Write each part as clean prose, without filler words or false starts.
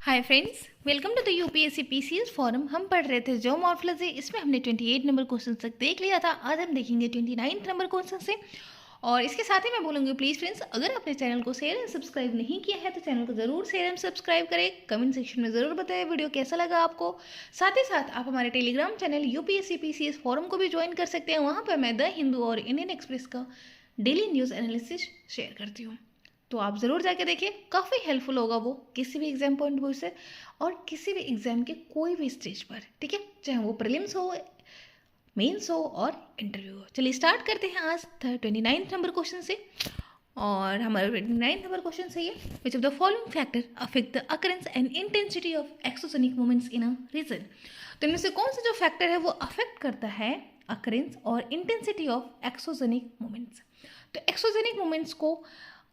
Hi friends, welcome to the UPSC PCS forum. हम पढ़ रहे थे ज्योमॉर्फोलॉजी। इसमें हमने 28 नंबर क्वेश्चन तक देख लिया था। आज हम देखेंगे 29 नंबर क्वेश्चन से। और इसके साथ ही मैं बोलूँगी, प्लीज़ फ्रेंड्स, अगर आपने चैनल को शेयर एंड सब्सक्राइब नहीं किया है तो चैनल को ज़रूर शेयर एंड सब्सक्राइब करें। कमेंट सेक्शन में ज़रूर बताएं वीडियो कैसा लगा आपको। साथ ही साथ आप हमारे Telegram channel UPSC PCS forum को भी ज्वाइन कर सकते हैं। वहाँ पर मैं द हिंदू और इंडियन एक्सप्रेस का डेली न्यूज़ एनालिसिस शेयर करती हूँ, तो आप ज़रूर जाके देखिए। काफ़ी हेल्पफुल होगा वो किसी भी एग्जाम पॉइंट व्यू से और किसी भी एग्जाम के कोई भी स्टेज पर, ठीक है, चाहे वो प्रीलिम्स हो, मेंस हो और इंटरव्यू हो। चलिए स्टार्ट करते हैं आज 29 नंबर क्वेश्चन से। और हमारा 29 नंबर क्वेश्चन से ये, which of the following factor affect the occurrence and intensity of exogenic movements in a region. तो इनमें से कौन सा जो फैक्टर है वो अफेक्ट करता है अकरेंस और इंटेंसिटी ऑफ एक्सोजेनिक मूवमेंट्स। तो एक्सोजेनिक मूवमेंट्स को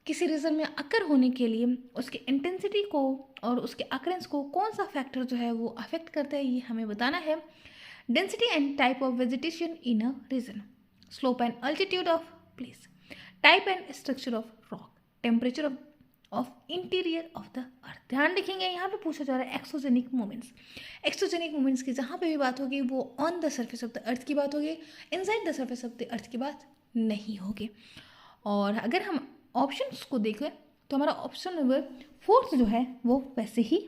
किसी रीजन में अकर होने के लिए उसके इंटेंसिटी को और उसके अकरेंस को कौन सा फैक्टर जो है वो अफेक्ट करता है, ये हमें बताना है। Density and type of vegetation in a region, slope and altitude of place, type and structure of rock, temperature of interior of the earth. ध्यान रखेंगे, यहाँ पे पूछा जा रहा है एक्सोजेनिक मूवमेंट्स। एक्सोजेनिक मूवमेंट्स की जहाँ पे भी बात होगी वो on the surface of the अर्थ की बात होगी, inside the surface of the अर्थ की बात नहीं होगी। और अगर हम ऑप्शंस को देखें तो हमारा ऑप्शन नंबर 4 जो है वो वैसे ही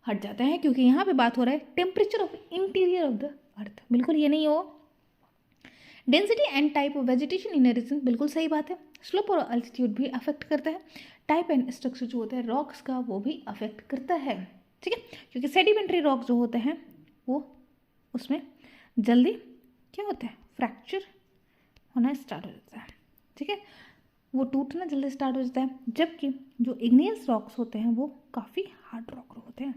हट जाता है, क्योंकि यहाँ पे बात हो रहा है temperature of interior of the earth. बिल्कुल ये नहीं हो। Density and type of vegetation in region, बिल्कुल सही बात है। स्लोप और अल्टीट्यूड भी अफेक्ट करता है। टाइप एंड स्ट्रक्चर जो होता है रॉक्स का वो भी अफेक्ट करता है, ठीक है, क्योंकि सेडिमेंट्री रॉक जो होते हैं वो उसमें जल्दी क्या होता है, फ्रैक्चर होना स्टार्ट हो जाता है, ठीक है, वो टूटना जल्दी स्टार्ट हो जाता है। जबकि जो इग्नियस रॉक्स होते हैं वो काफ़ी हार्ड रॉक होते हैं,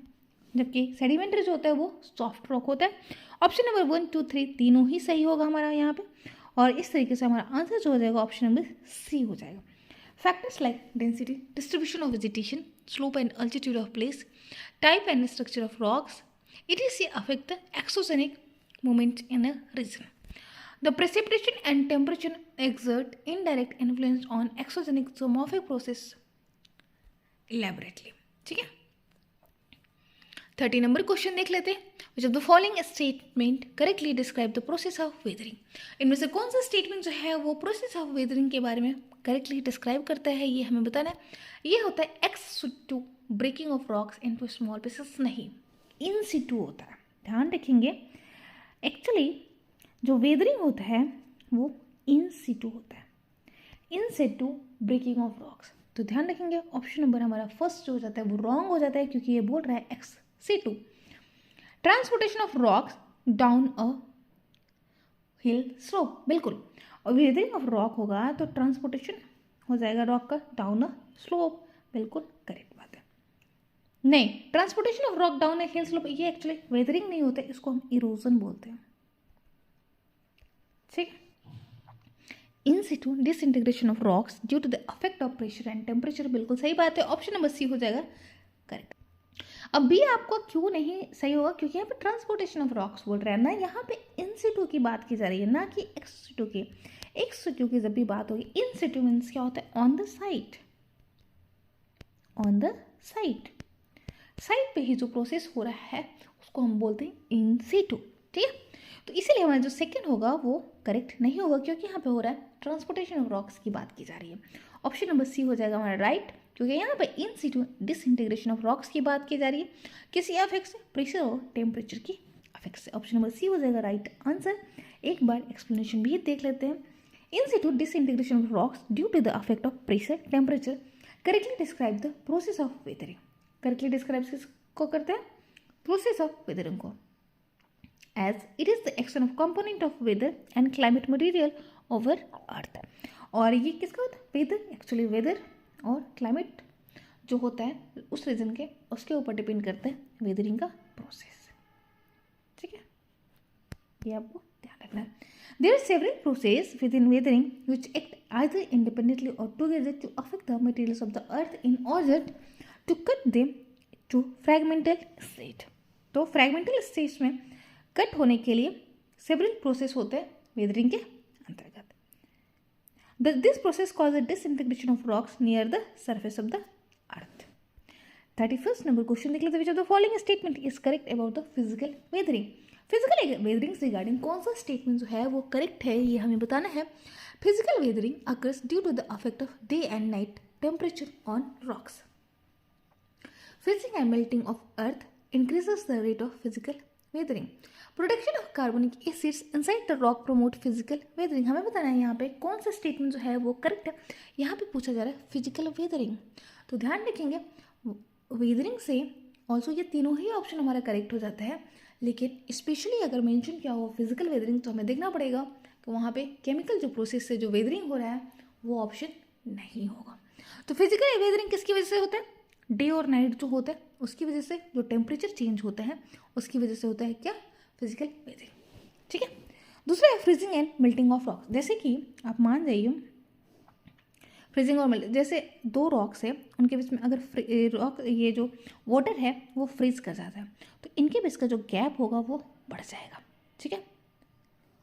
जबकि सेडिमेंट्री जो होता है वो सॉफ्ट रॉक होता है। ऑप्शन नंबर 1, 2, 3 तीनों ही सही होगा हमारा यहाँ पे। और इस तरीके से हमारा आंसर जो हो जाएगा ऑप्शन नंबर सी हो जाएगा। Factors like density, distribution of vegetation, slope and altitude of place, type and structure of rocks, it is affect the exogenic movement in a region. The precipitation and temperature exert indirect influence on exogenic zoomorphic process elaborately. ठीक है, 30 number question देख लेते हैं। Which of the following statement correctly describe the process of weathering? इनमें से कौन सा statement जो है वो प्रोसेस ऑफ वेदरिंग के बारे में करेक्टली डिस्क्राइब करता है, ये हमें बताना है। ये होता है ex situ breaking of rocks into small pieces, नहीं, इन सिटू होता है। ध्यान रखेंगे, एक्चुअली जो वेदरिंग होता है वो इन सिटू होता है, इन सिटू ब्रेकिंग ऑफ रॉक्स। तो ध्यान रखेंगे ऑप्शन नंबर हमारा फर्स्ट जो हो जाता है वो रॉन्ग हो जाता है, क्योंकि ये बोल रहा है ex Situ. Transportation of rocks down a hill slope, बिल्कुल, और वेदरिंग ऑफ रॉक होगा तो ट्रांसपोर्टेशन हो जाएगा रॉक का डाउन अ स्लोप, बिल्कुल करेक्ट बात है। नहीं, transportation of rock down a hill slope ये एक्चुअली वेदरिंग नहीं होता है, इसको हम इरोजन बोलते हैं, ठीक। In situ disintegration of rocks due to the effect of pressure and temperature, बिल्कुल सही बात है। ऑप्शन नंबर सी हो जाएगा करेक्ट। अब बी आपको क्यों नहीं सही होगा, क्योंकि यहाँ पे ट्रांसपोर्टेशन ऑफ रॉक्स बोल रहा है ना, यहाँ पे इन सिटू की बात की जा रही है, ना कि एक्स सिटू की। एक्स सिटू की जब भी बात होगी, इन सिटू मीन्स क्या होता है, on the site, on the site, site पे ही जो प्रोसेस हो रहा है उसको हम बोलते हैं इन सिटू, ठीक है। तो इसीलिए हमारा जो सेकंड होगा वो करेक्ट नहीं होगा, क्योंकि यहाँ पे हो रहा है ट्रांसपोर्टेशन ऑफ रॉक्स की बात की जा रही है। ऑप्शन नंबर सी हो जाएगा हमारा राइट, क्योंकि यहाँ पे इन सिटू डिसइंटीग्रेशन ऑफ रॉक्स की बात की जा रही है, किसी अफेक्ट से, प्रेशर और टेम्परेचर की अफेक्ट से। ऑप्शन नंबर सी हो जाएगा राइट आंसर। एक बार एक्सप्लेनेशन भी देख लेते हैं। In situ disintegration of rocks due to the affect of pressure temperature correctly describe the process of weathering. Correctly describe किसको करते हैं, प्रोसेस ऑफ वेदरिंग को, as it is the action of component of weather and climate material over earth। और ये किसका होता है, weather, actually weather और क्लाइमेट जो होता है उस रीजन के, उसके ऊपर डिपेंड करता है वेदरिंग का प्रोसेस, ठीक है, ये आपको ध्यान रखना है। There are several processes within weathering which act either independently or together to affect the materials of the earth in order to cut them to fragmental state। तो fragmental stage में कट होने के लिए सेवरल प्रोसेस होते हैं weathering के अंतर्गत। This process cause the disintegration of rocks near the surface of the earth. 31st number question देख लेते हैं, विच of the following statement is correct about the physical weathering. Physical weathering से regarding कौन सा स्टेटमेंट जो है वो करेक्ट है, ये हमें बताना है। Physical weathering occurs due to the affect of day and night temperature on rocks. Freezing and melting of earth increases the rate of physical weathering. Production of carbonic acids inside the rock promote physical weathering. हमें बताना है यहाँ पे कौन सा statement जो है वो करेक्ट है। यहाँ पे पूछा जा रहा है फिजिकल वेदरिंग, तो ध्यान रखेंगे वेदरिंग से ऑल्सो ये तीनों ही ऑप्शन हमारा करेक्ट हो जाता है, लेकिन स्पेशली अगर मेंशन किया हो फिजिकल वेदरिंग तो हमें देखना पड़ेगा कि वहाँ पे केमिकल जो प्रोसेस से जो वेदरिंग हो रहा है वो ऑप्शन नहीं होगा। तो फिजिकल वेदरिंग किसकी वजह से होता है, डे और नाइट जो होता है उसकी वजह से, जो टेम्परेचर चेंज होता है उसकी वजह से होता है क्या, फिजिकल वेदरिंग। ठीक है। दूसरा है freezing and melting of rocks. जैसे कि आप मान जाइए फ्रीजिंग और मेल्टिंग, जैसे दो रॉक्स है उनके बीच में अगर रॉक ये जो वाटर है वो फ्रीज कर जाता है तो इनके बीच का जो गैप होगा वो बढ़ जाएगा। ठीक है,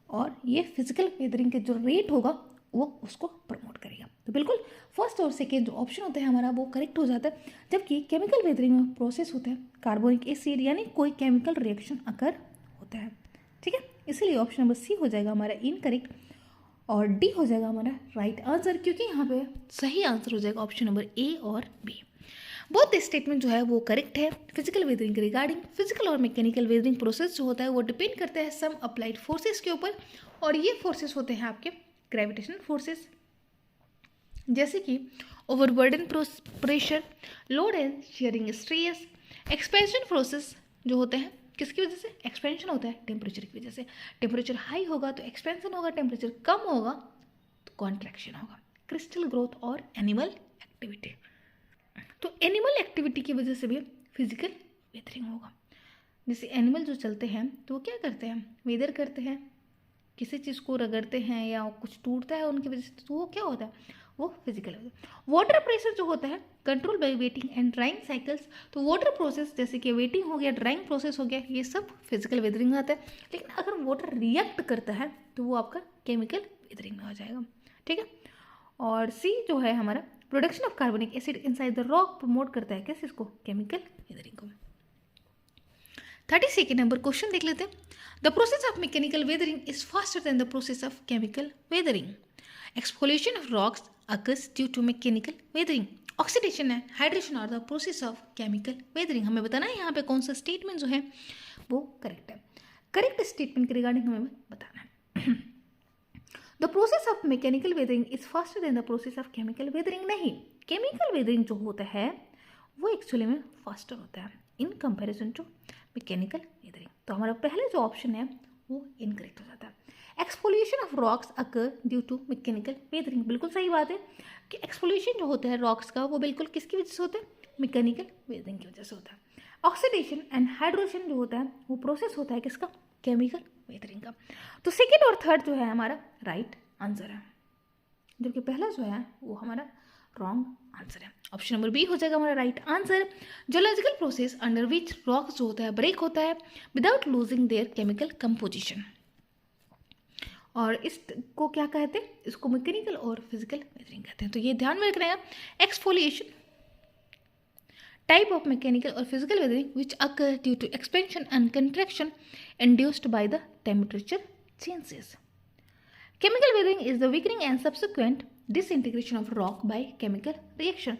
और ये फिजिकल वेदरिंग के जो रेट होगा वो उसको प्रमोट करेगा। तो बिल्कुल फर्स्ट और सेकेंड जो ऑप्शन होता है हमारा वो करेक्ट हो जाता है। जबकि केमिकल वेदरिंग में प्रोसेस होता है कार्बोनिक एसिड यानी कोई केमिकल रिएक्शन अकर होता है। ठीक है, इसीलिए ऑप्शन नंबर सी हो जाएगा हमारा इनकरेक्ट और डी हो जाएगा हमारा राइट आंसर, क्योंकि यहाँ पे सही आंसर हो जाएगा ऑप्शन नंबर ए और बी। बोथ स्टेटमेंट जो है वो करेक्ट है फिजिकल वेदरिंग के रिगार्डिंग। फिजिकल और मैकेनिकल वेदरिंग प्रोसेस जो होता है वो डिपेंड करता है सम अप्लाइड फोर्सेस के ऊपर, और ये फोर्सेस होते हैं आपके ग्रेविटेशनल फोर्सेस, जैसे कि overburden pressure, load and sharing stress. Expansion process जो होते हैं किसकी वजह से, एक्सपेंशन होता है टेम्परेचर की वजह से। टेम्परेचर हाई होगा तो एक्सपेंशन होगा, टेम्परेचर कम होगा तो कॉन्ट्रैक्शन होगा। क्रिस्टल ग्रोथ और एनिमल एक्टिविटी, तो एनिमल एक्टिविटी की वजह से भी फिजिकल वेदरिंग होगा। जैसे एनिमल जो चलते हैं तो वो क्या करते हैं, वेदर करते हैं, किसी चीज़ को रगड़ते हैं या कुछ टूटता है उनकी वजह से, तो वो क्या होता है, वो फिजिकल होता है। वाटर प्रेशर जो होता है control by waiting and drawing cycles, तो वाटर प्रोसेस जैसे कि वेटिंग हो गया, ड्राइंग प्रोसेस हो गया, ये सब फिजिकल वेदरिंग आता है। लेकिन अगर वाटर रिएक्ट करता है तो वो आपका केमिकल वेदरिंग में हो जाएगा। ठीक है, और सी जो है हमारा production of carbonic acid inside the rock promote करता है किस इसको, केमिकल वेदरिंग को। 32 नंबर क्वेश्चन देख लेते हैं। The process of mechanical weathering is faster than the process of chemical weathering. Exfoliation of rocks occurs due to mechanical weathering. Oxidation and hydration are the process of chemical weathering. हमें बताना है यहाँ पे कौन सा स्टेटमेंट जो है वो करेक्ट है। करेक्ट स्टेटमेंट के रिगार्डिंग हमें बताना है। The process of mechanical weathering is faster than the process of chemical weathering. नहीं, केमिकल वेदरिंग जो होता है वो एक्चुअली में फास्टर होता है in comparison to mechanical weathering. तो हमारा पहले जो ऑप्शन है वो इनकरेक्ट हो जाता है। Exfoliation of rocks occur due to mechanical weathering, बिल्कुल सही बात है कि एक्सफोलिएशन जो होता है रॉक्स का वो बिल्कुल किसकी वजह से होता है, मैकेनिकल वेदरिंग की वजह से होता है। ऑक्सीडेशन एंड हाइड्रेशन जो होता है वो प्रोसेस होता है किसका, केमिकल वेदरिंग का। तो सेकेंड और थर्ड जो है हमारा राइट आंसर है, जबकि पहला जो है वो हमारा रॉन्ग आंसर है। ऑप्शन नंबर बी हो जाएगा हमारा right answer. Geological process under which rocks जो होता है ब्रेक होता है without losing their chemical composition, और इसको क्या कहते हैं, इसको मैकेनिकल और फिजिकल वेदरिंग कहते हैं। तो ये ध्यान में रखना है। एक्सफोलिएशन टाइप ऑफ मैकेनिकल और physical weathering which occur due to expansion and contraction induced by the temperature changes. Chemical weathering is the weakening and subsequent disintegration of rock by chemical reaction.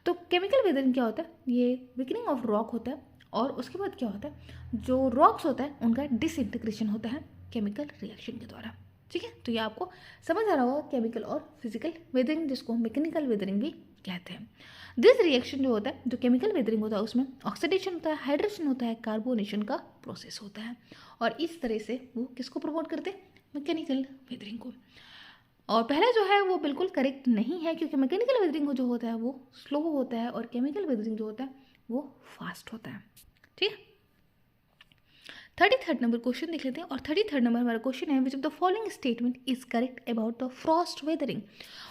तो chemical weathering क्या होता है, ये weakening of rock होता है और उसके बाद क्या होता है, जो रॉक्स होता है उनका डिसइंटीग्रेशन होता है केमिकल रिएक्शन के द्वारा। ठीक है, तो ये आपको समझ आ रहा होगा केमिकल और फिजिकल वेदरिंग, जिसको मैकेनिकल वेदरिंग भी कहते हैं। दिस रिएक्शन जो होता है, जो केमिकल वेदरिंग होता है उसमें ऑक्सीडेशन होता है, हाइड्रेशन होता है, कार्बोनेशन का प्रोसेस होता है, और इस तरह से वो किसको प्रमोट करते हैं, मैकेनिकल वेदरिंग को। और पहला जो है वो बिल्कुल करेक्ट नहीं है, क्योंकि मैकेनिकल वेदरिंग जो होता है वो स्लो होता है और केमिकल वेदरिंग जो होता है वो फास्ट होता है। ठीक है, 33 नंबर क्वेश्चन देख लेते हैं। और 33 नंबर हमारा क्वेश्चन है, विच of the following statement is correct about the frost weathering.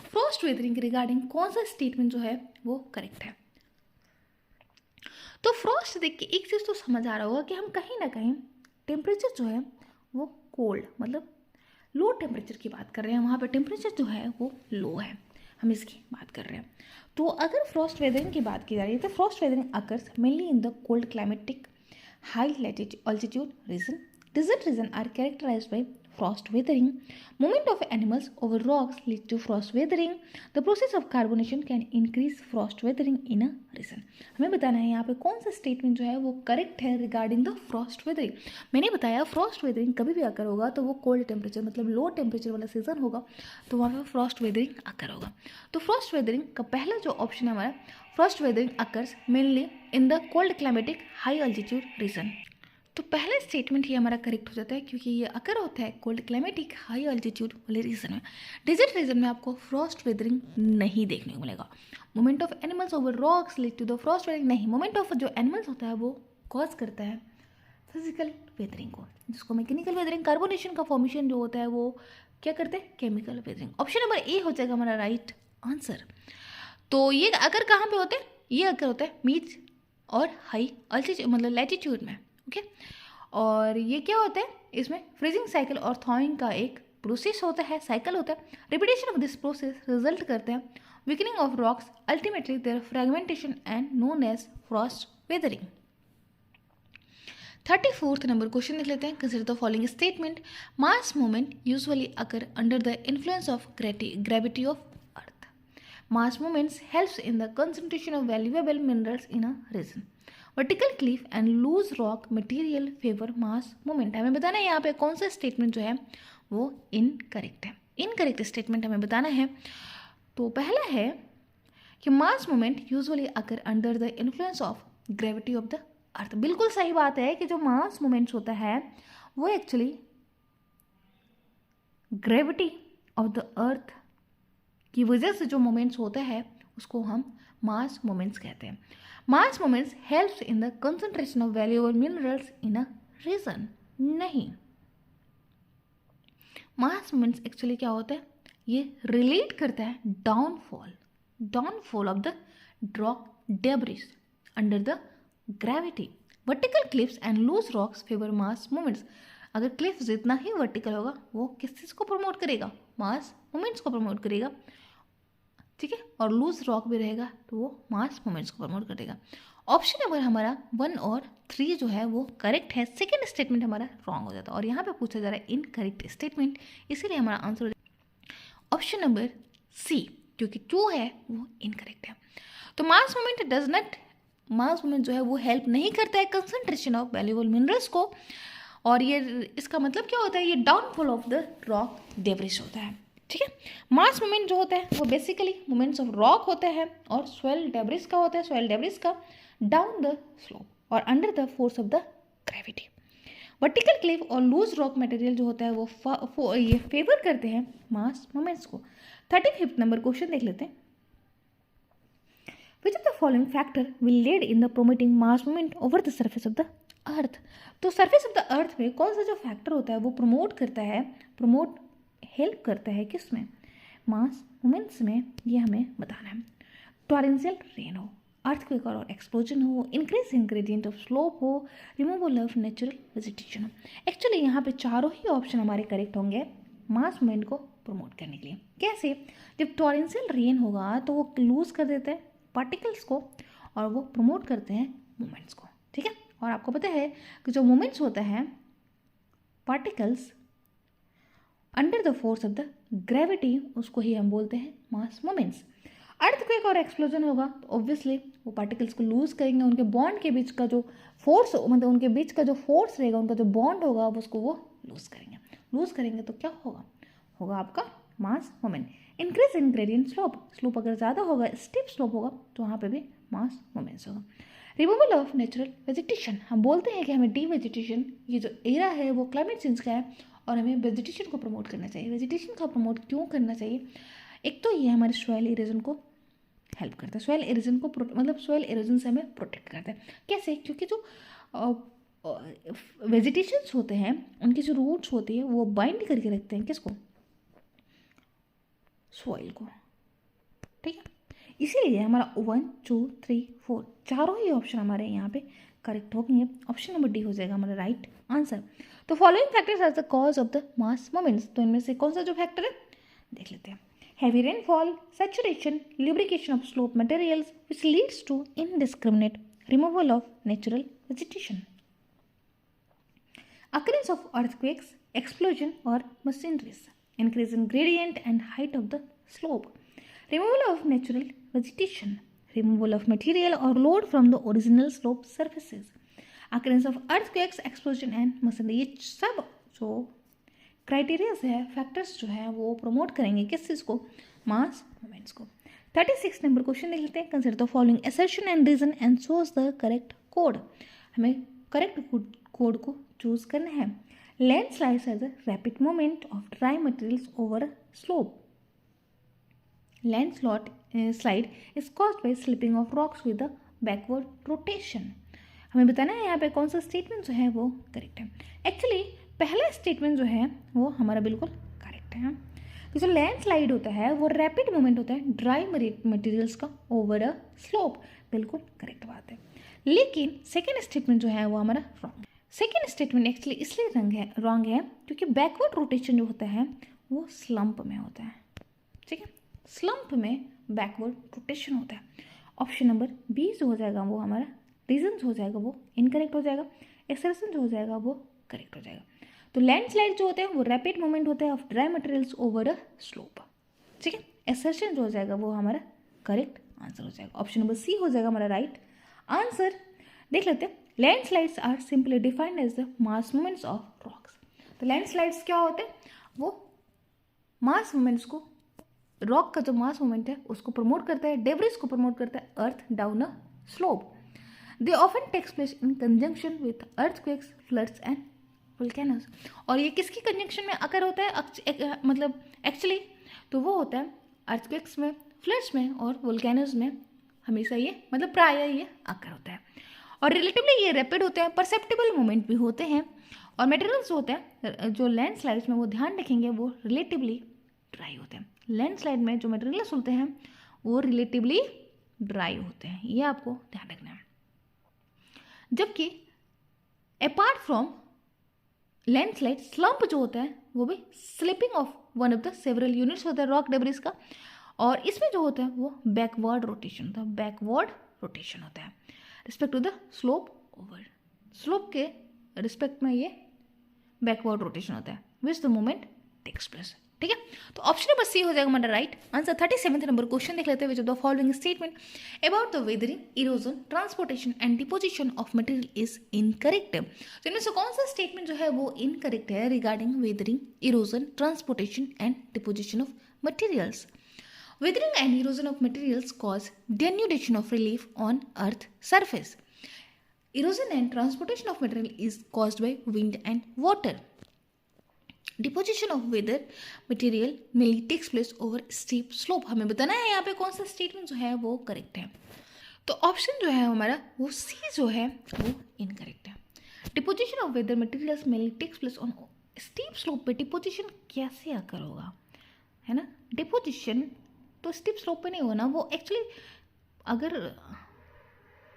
Frost weathering के रिगार्डिंग कौन सा स्टेटमेंट जो है वो करेक्ट है। तो फ्रॉस्ट देख के एक चीज़ तो समझ आ रहा होगा कि हम कहीं ना कहीं टेम्परेचर जो है वो कोल्ड मतलब लो टेम्परेचर की बात कर रहे हैं, वहाँ पे टेम्परेचर जो है वो लो है। हम इसकी बात कर रहे हैं। तो अगर फ्रॉस्ट वेदरिंग की बात की जा रही है तो Frost weathering occurs mainly in the cold climatic high altitude region. Desert region are characterized by frost weathering. Movement of animals over rocks lead to frost weathering. The process of carbonation can increase frost weathering in a region. हमें बताना है यहाँ पे कौन सा statement जो है वो करेक्ट है रिगार्डिंग द फ्रॉस्ट वेदरिंग। मैंने बताया फ्रॉस्ट वेदरिंग कभी भी अकर होगा तो वो कोल्ड टेम्परेचर मतलब लो टेम्परेचर वाला सीजन होगा तो वहाँ पे फ्रॉस्ट वेदरिंग अकर होगा। तो फ्रॉस्ट वेदरिंग का पहला जो ऑप्शन है हमारा frost weathering occurs mainly in the cold climatic high altitude region. तो पहला स्टेटमेंट ही हमारा करेक्ट हो जाता है क्योंकि ये अकर होता है कोल्ड क्लाइमेटिक हाई अल्टीट्यूड वाले रीजन में। डेजर्ट रीजन में आपको फ्रॉस्ट वेदरिंग नहीं देखने को मिलेगा। Movement of animals over rocks lead to the frost weathering नहीं, मूवमेंट ऑफ जो एनिमल्स होता है वो कॉज करता है फिजिकल वेदरिंग को, जिसको मैकेनिकल वेदरिंग कार्बोनेशन का फॉर्मेशन जो होता है वो क्या करते हैं chemical weathering. Option number A हो जाएगा हमारा राइट आंसर। तो ये अकर कहाँ पे होते हैं, ये अकर होता है मीड और हाई अल्टीट्यूड मतलब लैटिट्यूड में, ओके। और ये क्या होता है, इसमें फ्रीजिंग साइकिल और थॉइंग का एक प्रोसेस होता है, साइकिल होता है। Repetition of this process result करते हैं weakening of rocks, ultimately their fragmentation and known as frost weathering. 34th number question देख लेते हैं। Consider the following statement. Mass movement usually occur under the influence of gravity of earth. Mass movements helps in the concentration of valuable minerals in a region. Vertical cliff and loose rock material favour mass movement. हमें बताना है यहाँ पे कौन सा statement जो है वो इनकरेक्ट है। इनकरेक्ट स्टेटमेंट हमें बताना है। तो पहला है कि मास movement usually occur under the influence of gravity of the earth. बिल्कुल सही बात है कि जो मास मूवमेंट्स होता है वो एक्चुअली ग्रेविटी ऑफ द अर्थ की वजह से जो मोमेंट्स होता है उसको हम मास मोमेंट्स कहते हैं। Mass movements helps in the concentration of valuable minerals in a region नहीं, मास मोमेंट्स एक्चुअली क्या होता है, ये रिलेट करता है downfall of the rock debris under the gravity. Vertical cliffs and loose rocks favour mass moments. अगर cliff जितना ही वर्टिकल होगा वो किस चीज़ को प्रमोट करेगा, मास मोमेंट्स को प्रमोट करेगा, ठीक है। और लूज रॉक भी रहेगा तो वो मास मोमेंट्स को प्रमोट करेगा। ऑप्शन नंबर हमारा 1 और 3 जो है वो करेक्ट है। सेकेंड स्टेटमेंट हमारा रॉन्ग हो जाता है और यहाँ पे पूछा जा रहा है इनकरेक्ट स्टेटमेंट, इसीलिए हमारा आंसर हो जाएगा ऑप्शन नंबर सी, क्योंकि 2 है वो इनकरेक्ट है। तो मास moment does not, mass movement जो है वो हेल्प नहीं करता है कंसंट्रेशन ऑफ वैल्यूएबल मिनरल्स को, और ये इसका मतलब क्या होता है, ये downfall of the rock debris होता है, ठीक है। मास मूवमेंट जो होता है वो बेसिकली मूवमेंट्स ऑफ रॉक होते हैं और सॉइल डेब्रिस का होता है, सॉइल डेब्रिस का डाउन द स्लोप और under the force of the gravity. Vertical Cliff और लूज रॉक मटेरियल जो होता है वो ये फेवर करते हैं मास मूवमेंट्स को। 35th नंबर क्वेश्चन देख लेते हैं। Which of the following factor will lead in the promoting mass movement over the surface of the earth? तो surface of the earth में कौन सा जो फैक्टर होता है वो प्रमोट करता है, प्रमोट हेल्प करता है किस में, मास मूवमेंट्स में, ये हमें बताना है। टॉरेंशियल रेन हो, अर्थक्वेक और एक्सप्लोजन हो, increase in gradient of slope हो, रिमूवल ऑफ नेचुरल वेजिटेशन हो। एक्चुअली यहाँ पे चारों ही ऑप्शन हमारे करेक्ट होंगे मास मूवमेंट को प्रमोट करने के लिए। कैसे, जब टॉरेंशियल रेन होगा तो वो लूज कर देते हैं पार्टिकल्स को और वो प्रमोट करते हैं मूवमेंट्स को, ठीक है। और आपको पता है कि जो मूवमेंट्स होता है particles under the force of the gravity, उसको ही हम बोलते हैं मास मूवमेंट्स। अर्थक्वेक और एक्सप्लोजन होगा तो ऑब्वियसली वो पार्टिकल्स को लूज करेंगे, उनके बॉन्ड के बीच का जो फोर्स मतलब उनके बीच का जो फोर्स रहेगा, उनका जो बॉन्ड होगा उसको वो लूज करेंगे। लूज करेंगे तो क्या होगा, होगा आपका mass movement. Increase in gradient slope, slope अगर ज़्यादा होगा, स्टीप स्लोप होगा तो वहाँ पे भी मास मूवमेंट्स होगा। रिमूवल ऑफ नेचुरल वेजिटेशन, हम बोलते हैं कि हमें डी वेजिटेशन, ये जो एरा है वो क्लाइमेट चेंज का है और हमें वेजिटेशन को प्रमोट करना चाहिए। वेजिटेशन का प्रमोट क्यों करना चाहिए, एक तो ये हमारे सॉइल इरोजन को हेल्प करता है, सॉइल इरोजन को मतलब सॉइल इरोजन से हमें प्रोटेक्ट करता है। कैसे, क्योंकि जो वेजिटेशंस होते हैं उनकी जो रूट्स होती है वो बाइंड करके रखते हैं किसको, सॉइल को, ठीक है। इसीलिए हमारा 1 2 3 4 चारों ही ऑप्शन हमारे यहाँ पे करेक्ट हो गए हैं। ऑप्शन नंबर डी हो जाएगा हमारा राइट आंसर। तो following factors are the cause of the mass movements, तो इनमें से कौन सा जो फैक्टर है देख लेते हैं। heavy rainfall, saturation, lubrication of slope materials, which leads to indiscriminate removal of natural vegetation. Occurrence of earthquakes, explosion or machineries, increase in gradient and height of the slope, removal of natural vegetation, removal of material or load from the original slope surfaces, occurrence of earthquakes, explosion and machinery. ये सब जो criterias है, factors जो है वो promote करेंगे किस चीज़ को, मास मूवमेंट्स को. 36 नंबर क्वेश्चन देख लेते हैं. Consider the following assertion and reason and choose the correct code. हमें करेक्ट कोड को चूज करना है. Landslides has a rapid movement of dry materials over a slope. Landslide is caused by slipping of rocks with a backward rotation. हमें बताना है यहाँ पे कौन सा स्टेटमेंट जो है वो करेक्ट है. एक्चुअली पहला स्टेटमेंट जो है वो हमारा बिल्कुल करेक्ट है. तो जो लैंड स्लाइड होता है वो रैपिड मूवमेंट होता है ड्राई मटेरियल्स का ओवर अ स्लोप. बिल्कुल करेक्ट बात है. लेकिन सेकेंड स्टेटमेंट जो है वो हमारा रॉन्ग है. सेकेंड स्टेटमेंट एक्चुअली इसलिए रॉन्ग है क्योंकि बैकवर्ड रोटेशन जो होता है वो स्लम्प में होता है. ठीक है, स्लम्प में बैकवर्ड रोटेशन होता है. ऑप्शन नंबर बी जो हो जाएगा वो हमारा रीजन जो हो जाएगा वो इनकरेक्ट हो जाएगा. एक्सर्शन जो हो जाएगा वो करेक्ट हो जाएगा. तो लैंडस्लाइड जो होते हैं वो रैपिड मूवमेंट होता है of dry materials over a slope. ठीक है, एक्सर्शन जो हो जाएगा वो हमारा करेक्ट आंसर हो जाएगा. ऑप्शन नंबर सी हो जाएगा हमारा राइट आंसर. देख लेते हैं. Landslides are simply defined as the mass movements of rocks. तो लैंडस्लाइड्स क्या होते हैं, वो मास मूवमेंट्स को, रॉक का जो मास मूवमेंट है उसको प्रमोट करता है, डेब्रिस को प्रमोट करता है earth down a slope. They often takes place in conjunction with earthquakes, floods and volcanoes. और ये किसकी कंजंक्शन में अकर होता है, मतलब एक्चुअली तो वो होता है अर्थक्वेक्स में, फ्लड्स में और वोल्केनोस में. हमेशा ये मतलब प्राय ये अकर होता है. और रिलेटिवली ये रैपिड होते हैं, परसेप्टिबल मूवमेंट भी होते हैं. और मटेरियल्स होते हैं जो लैंडस्लाइड्स में वो ध्यान रखेंगे वो रिलेटिवली ड्राई होते हैं. लैंडस्लाइड में जो मटेरियल्स होते हैं वो रिलेटिवली ड्राई होते हैं, ये आपको ध्यान रखना है. जबकि अपार्ट फ्रॉम लैंडस्लाइड, स्लम्प जो होता है वो भी slipping of one of the several units होता है रॉक डेब्रिस का. और इसमें जो होता है वो बैकवर्ड रोटेशन होता है, बैकवर्ड रोटेशन होता है respect to the slope over. Slope के रिस्पेक्ट में ये बैकवर्ड रोटेशन होता है which the movement takes place. ठीक है, तो ऑप्शन नंबर सी हो जाएगा हमारा राइट आंसर. 37 नंबर क्वेश्चन देख लेते हैं. विच of the following statement about the weathering, erosion, transportation and deposition of material is incorrect. तो इनमें से कौन सा स्टेटमेंट जो है वो इनकरेक्ट है regarding weathering, erosion, transportation and deposition of materials. Weathering and erosion of materials cause denudation of relief on Earth surface. Erosion and transportation of material is caused by wind and water. Deposition of weather material mainly takes place over steep slope. हमें बताना है यहाँ पे कौन सा statement जो है वो करेक्ट है. तो ऑप्शन जो है हमारा वो सी जो है वो इनकरेक्ट है. Deposition of weather materials mainly takes place on steep slope. पे डिपोजिशन कैसे आकर होगा, है ना. डिपोजिशन तो स्टीप स्लोप पे नहीं होना, वो एक्चुअली अगर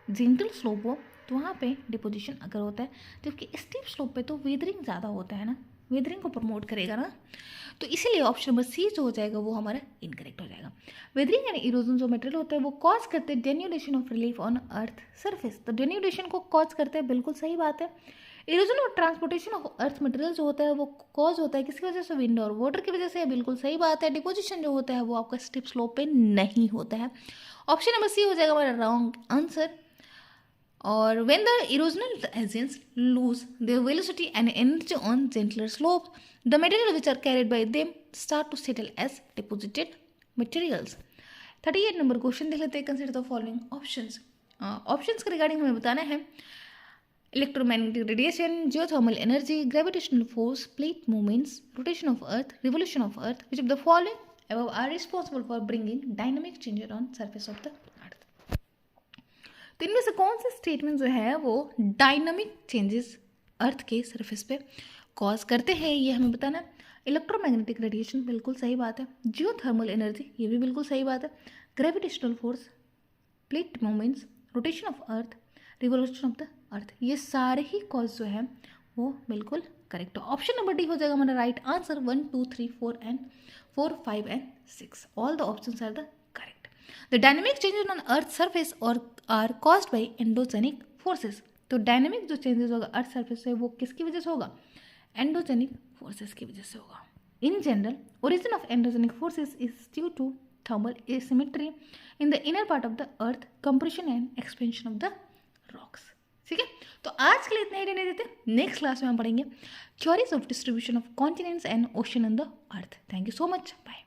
जेंटल स्लोप हो तो वहाँ पे डिपोजिशन अगर होता है, जबकि स्टीप स्लोप पे तो वेदरिंग ज़्यादा होता है ना, वेदरिंग को प्रमोट करेगा ना. तो इसीलिए ऑप्शन नंबर सी जो हो जाएगा वो हमारा इनकरेक्ट हो जाएगा. वेदरिंग एंड इरोजन जो मटेरियल होता है वो कॉज करते हैं denudation of relief on earth surface. तो डेन्यूडेशन को कॉज करते हैं, बिल्कुल सही बात है. इरोजन और ट्रांसपोर्टेशन ऑफ अर्थ मटेरियल जो होता है वो कॉज होता है किसकी वजह से, विंड और वाटर की वजह से. बिल्कुल सही बात है. डिपोजिशन जो होता है वो आपका स्टीप स्लोप पे नहीं होता है. ऑप्शन नंबर सी हो जाएगा हमारा रॉन्ग आंसर. और when the erosional agents lose their velocity and energy on gentler slope, the material which are carried by them start to settle as deposited materials. 38 number question देख लेते हैं. Consider the following options. Options के regarding हमें बताना है. Electromagnetic radiation, geothermal energy, gravitational force, plate movements, rotation of Earth, revolution of Earth. Which of the following above are responsible for bringing dynamic changes on surface of the Earth? तो इनमें से कौन सा statement जो है वो dynamic changes अर्थ के surface पे कॉज करते हैं, ये हमें बताना है. इलेक्ट्रोमैग्नेटिक रेडिएशन बिल्कुल सही बात है. जियोथर्मल एनर्जी ये भी बिल्कुल सही बात है. Gravitational force, plate movements, rotation of earth, revolution of the अर्थ, ये सारे ही कॉज जो है वो बिल्कुल करेक्ट है. ऑप्शन नंबर डी हो जाएगा हमारा right answer. 1, 2, 3, 4 and 4, 5 and 6. All the options are the correct. The dynamic changes on Earth's surface or are caused by endogenic forces. तो डायनेमिक जो चेंजेस होगा अर्थ सरफेस से वो किसकी वजह से होगा? एंडोजेनिक फोर्सेस की वजह से होगा. In general, origin of endogenic forces is due to thermal asymmetry in the inner part of the earth, compression and expansion of the rocks. ठीक है, तो आज के लिए इतना ही रहने देते. नेक्स्ट क्लास में हम पढ़ेंगे theories of distribution of continents and ocean on the earth. Thank you so much. Bye.